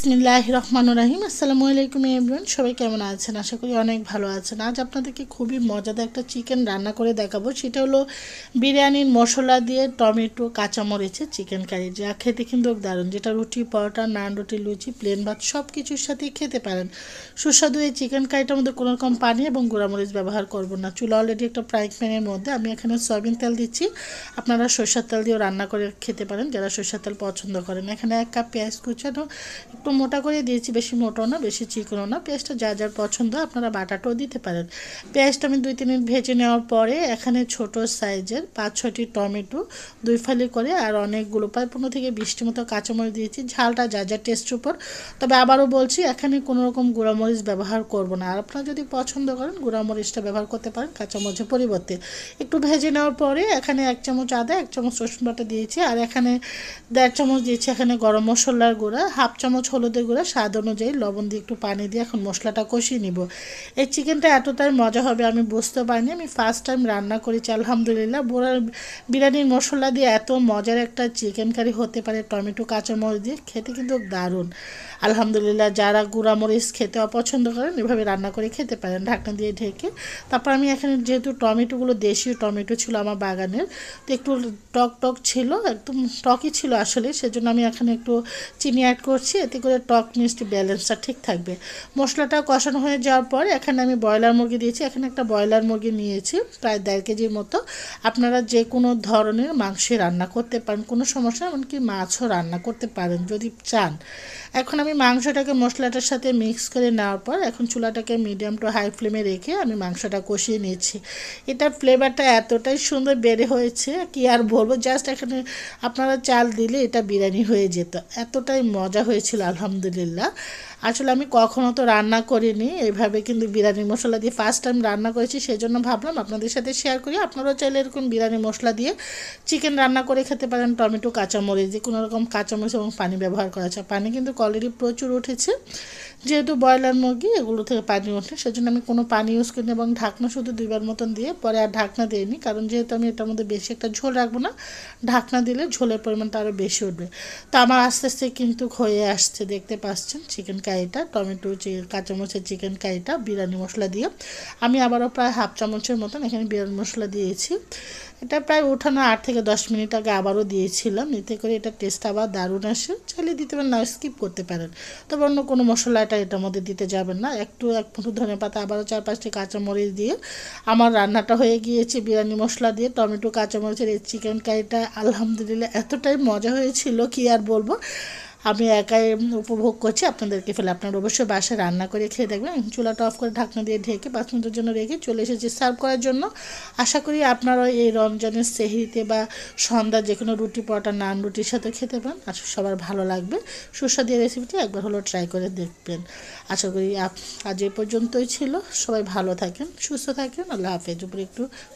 বিসমিল্লাহির রহমানির রহিম। আসসালামু আলাইকুম এভরিওয়ান, সবাই কেমন আছেন? আশা করি অনেক ভালো আছেন। আজ আপনাদেরকে খুবই মজাদার একটা চিকেন রান্না করে দেখাবো। সেটা হলো বিরিয়ানির মশলা দিয়ে টমেটো কাঁচামরিচের চিকেন কারি, যা খেতে কিন্তু দারুণ, যেটা রুটি, পরোটা, নান, রুটি, লুচি, প্লেন ভাত সব কিছুর সাথেই খেতে পারেন। সুস্বাদু এই চিকেন কারিটার মধ্যে কোনো রকম পানি এবং গুঁড়ামরিচ ব্যবহার করব না। চুলা অলরেডি একটা ফ্রাই প্যানের মধ্যে আমি এখানে সয়াবিন তেল দিচ্ছি। আপনারা সরষের তেল দিয়েও রান্না করে খেতে পারেন, যারা সরষের তেল পছন্দ করেন। এখানে 1 কাপ পেঁয়াজ কুচানো, একটু মোটা করে দিয়েছি, বেশি মোটাও না বেশি চিকনও না। পেঁয়াজটা যার যার পছন্দ, আপনারা বাটাটাও দিতে পারেন। পেঁয়াজটা আমি 2-3 মিনিট ভেজে নেওয়ার পরে এখানে ছোট সাইজের 5-6টি টমেটো 2 ফালি করে আর অনেকগুলো প্রায় 15 থেকে 20টি মতো কাঁচামরিচ দিয়েছি। ঝালটা যার যার টেস্টের উপর। তবে আবারও বলছি, এখানে কোনো রকম গুঁড়ামরিচ ব্যবহার করব না। আর আপনারা যদি পছন্দ করেন গুঁড়ামরিচটা ব্যবহার করতে পারেন কাঁচামরিচের পরিবর্তে। একটু ভেজে নেওয়ার পরে এখানে 1 চামচ আদা, 1 চামচ রসুন বাটা দিয়েছি, আর এখানে 1.5 চামচ দিয়েছি এখানে গরম মশলার গুঁড়া, 1/2 চামচ হলুদের গুঁড়া, স্বাদ অনুযায়ী লবণ দিয়ে একটু পানি দিয়ে এখন মশলাটা কষিয়ে নিব। এই চিকেনটা এতটাই মজা হবে আমি বুঝতে পারিনি। আমি ফার্স্ট টাইম রান্না করেছি, আলহামদুলিল্লাহ। বিরিয়ানির মশলা দিয়ে এত মজার একটা চিকেন কারি হতে পারে টমেটো কাঁচামরিচ দিয়ে, খেতে কিন্তু দারুণ। আলহামদুলিল্লাহ, যারা গুঁড়ামরিচ খেতে অপছন্দ করেন এভাবে রান্না করে খেতে পারেন ঢাকনা দিয়ে ঢেকে। তারপর আমি এখানে যেহেতু টমেটোগুলো দেশীয় টমেটো ছিল আমার বাগানের, তো একটু টক টক ছিল, একদম টকই ছিল আসলে, সেজন্য আমি এখানে একটু চিনি অ্যাড করছি, এতে করে টক মিষ্টি ব্যালেন্সটা ঠিক থাকবে। মশলাটা কষানো হয়ে যাওয়ার পর এখানে আমি ব্রয়লার মুরগি দিয়েছি। এখানে একটা ব্রয়লার মুরগি নিয়েছি প্রায় 1.5 কেজির মতো। আপনারা যে কোনো ধরনের মাংসই রান্না করতে পারেন, কোনো সমস্যা, এমনকি মাছও রান্না করতে পারেন যদি চান। এখন আমি মাংসটাকে মশলাটার সাথে মিক্স করে নেওয়ার পর এখন চুলাটাকে মিডিয়াম টু হাই ফ্লেমে রেখে আমি মাংসটা কষিয়ে নিয়েছি। এটার ফ্লেভারটা এতটাই সুন্দর বেড়ে হয়েছে, কি আর বলবো। জাস্ট এখানে আপনারা চাল দিলে এটা বিরিয়ানি হয়ে যেত, এতটাই মজা হয়েছিল আলহামদুলিল্লাহ। আসলে আমি কখনো তো রান্না করিনি এইভাবে, কিন্তু বিরিয়ানি মশলা দিয়ে ফার্স্ট টাইম রান্না করেছি, সেই জন্য ভাবলাম আপনাদের সাথে শেয়ার করি। আপনারাও চাইলে এরকম বিরিয়ানি মশলা দিয়ে চিকেন রান্না করে খেতে পারেন। টমেটো কাঁচামরিচ দিয়ে কোনো রকম কাঁচামরিচ এবং পানি ব্যবহার করা আছে। পানি কিন্তু অলরেডি প্রচুর উঠেছে, যেহেতু ব্রয়লার মুরগি এগুলো থেকে পানি ওঠে, সেজন্য আমি কোনো পানি ইউজ করিনি এবং ঢাকনা শুধু 2 বার মতন দিয়ে পরে আর ঢাকনা দিইনি, কারণ যেহেতু আমি এটার মধ্যে বেশি একটা ঝোল রাখবো না, ঢাকনা দিলে ঝোলের পরিমাণটা আরও বেশি উঠবে। তো আমার আস্তে আস্তে কিন্তু হয়ে আসছে, দেখতে পাচ্ছেন চিকেন কারিটা, টমেটো কাঁচামরিচের চিকেন কারিটা বিরিয়ানি মশলা দিয়ে। আমি আবারও প্রায় 1/2 চামচের মতন এখানে বিরিয়ানি মশলা দিয়েছি। এটা প্রায় ওঠানো 8 থেকে 10 মিনিট আগে আবারও দিয়েছিলাম, এতে করে এটা টেস্ট আবার দারুণ আসে। চাইলে দিতে পারেন, না স্কিপ করতে পারেন। তবে অন্য কোনো মশলাটা এটার মধ্যে দিতে যাবেন না। এক মুঠো ধনেপাতা, আবারও 4-5টি কাঁচামরিচ দিয়ে আমার রান্নাটা হয়ে গিয়েছে বিরিয়ানি মশলা দিয়ে টমেটো কাঁচামরিচের এই চিকেন কারিটা। আলহামদুলিল্লাহ, এতটাই মজা হয়েছিল কি আর বলবো। আমি একাই উপভোগ করছি, আপনাদেরকে ফেলে আপনারা অবশ্যই বাসায় রান্না করে খেয়ে দেখবেন। চুলাটা অফ করে ঢাকনা দিয়ে ঢেকে 5 মিনিটের জন্য রেখে চলে এসেছি সার্ভ করার জন্য। আশা করি আপনারা এই রমজানের সেহরিতে বা সন্ধ্যা যে কোনো রুটি, পরোটা, নান, রুটির সাথে খেতে পারেন। আশা সবার ভালো লাগবে। সুস্বাদু রেসিপিটি একবার হলো ট্রাই করে দেখবেন। আশা করি আজ এই পর্যন্তই ছিল। সবাই ভালো থাকেন, সুস্থ থাকেন। আল্লাহ হাফেজ। উপরে একটু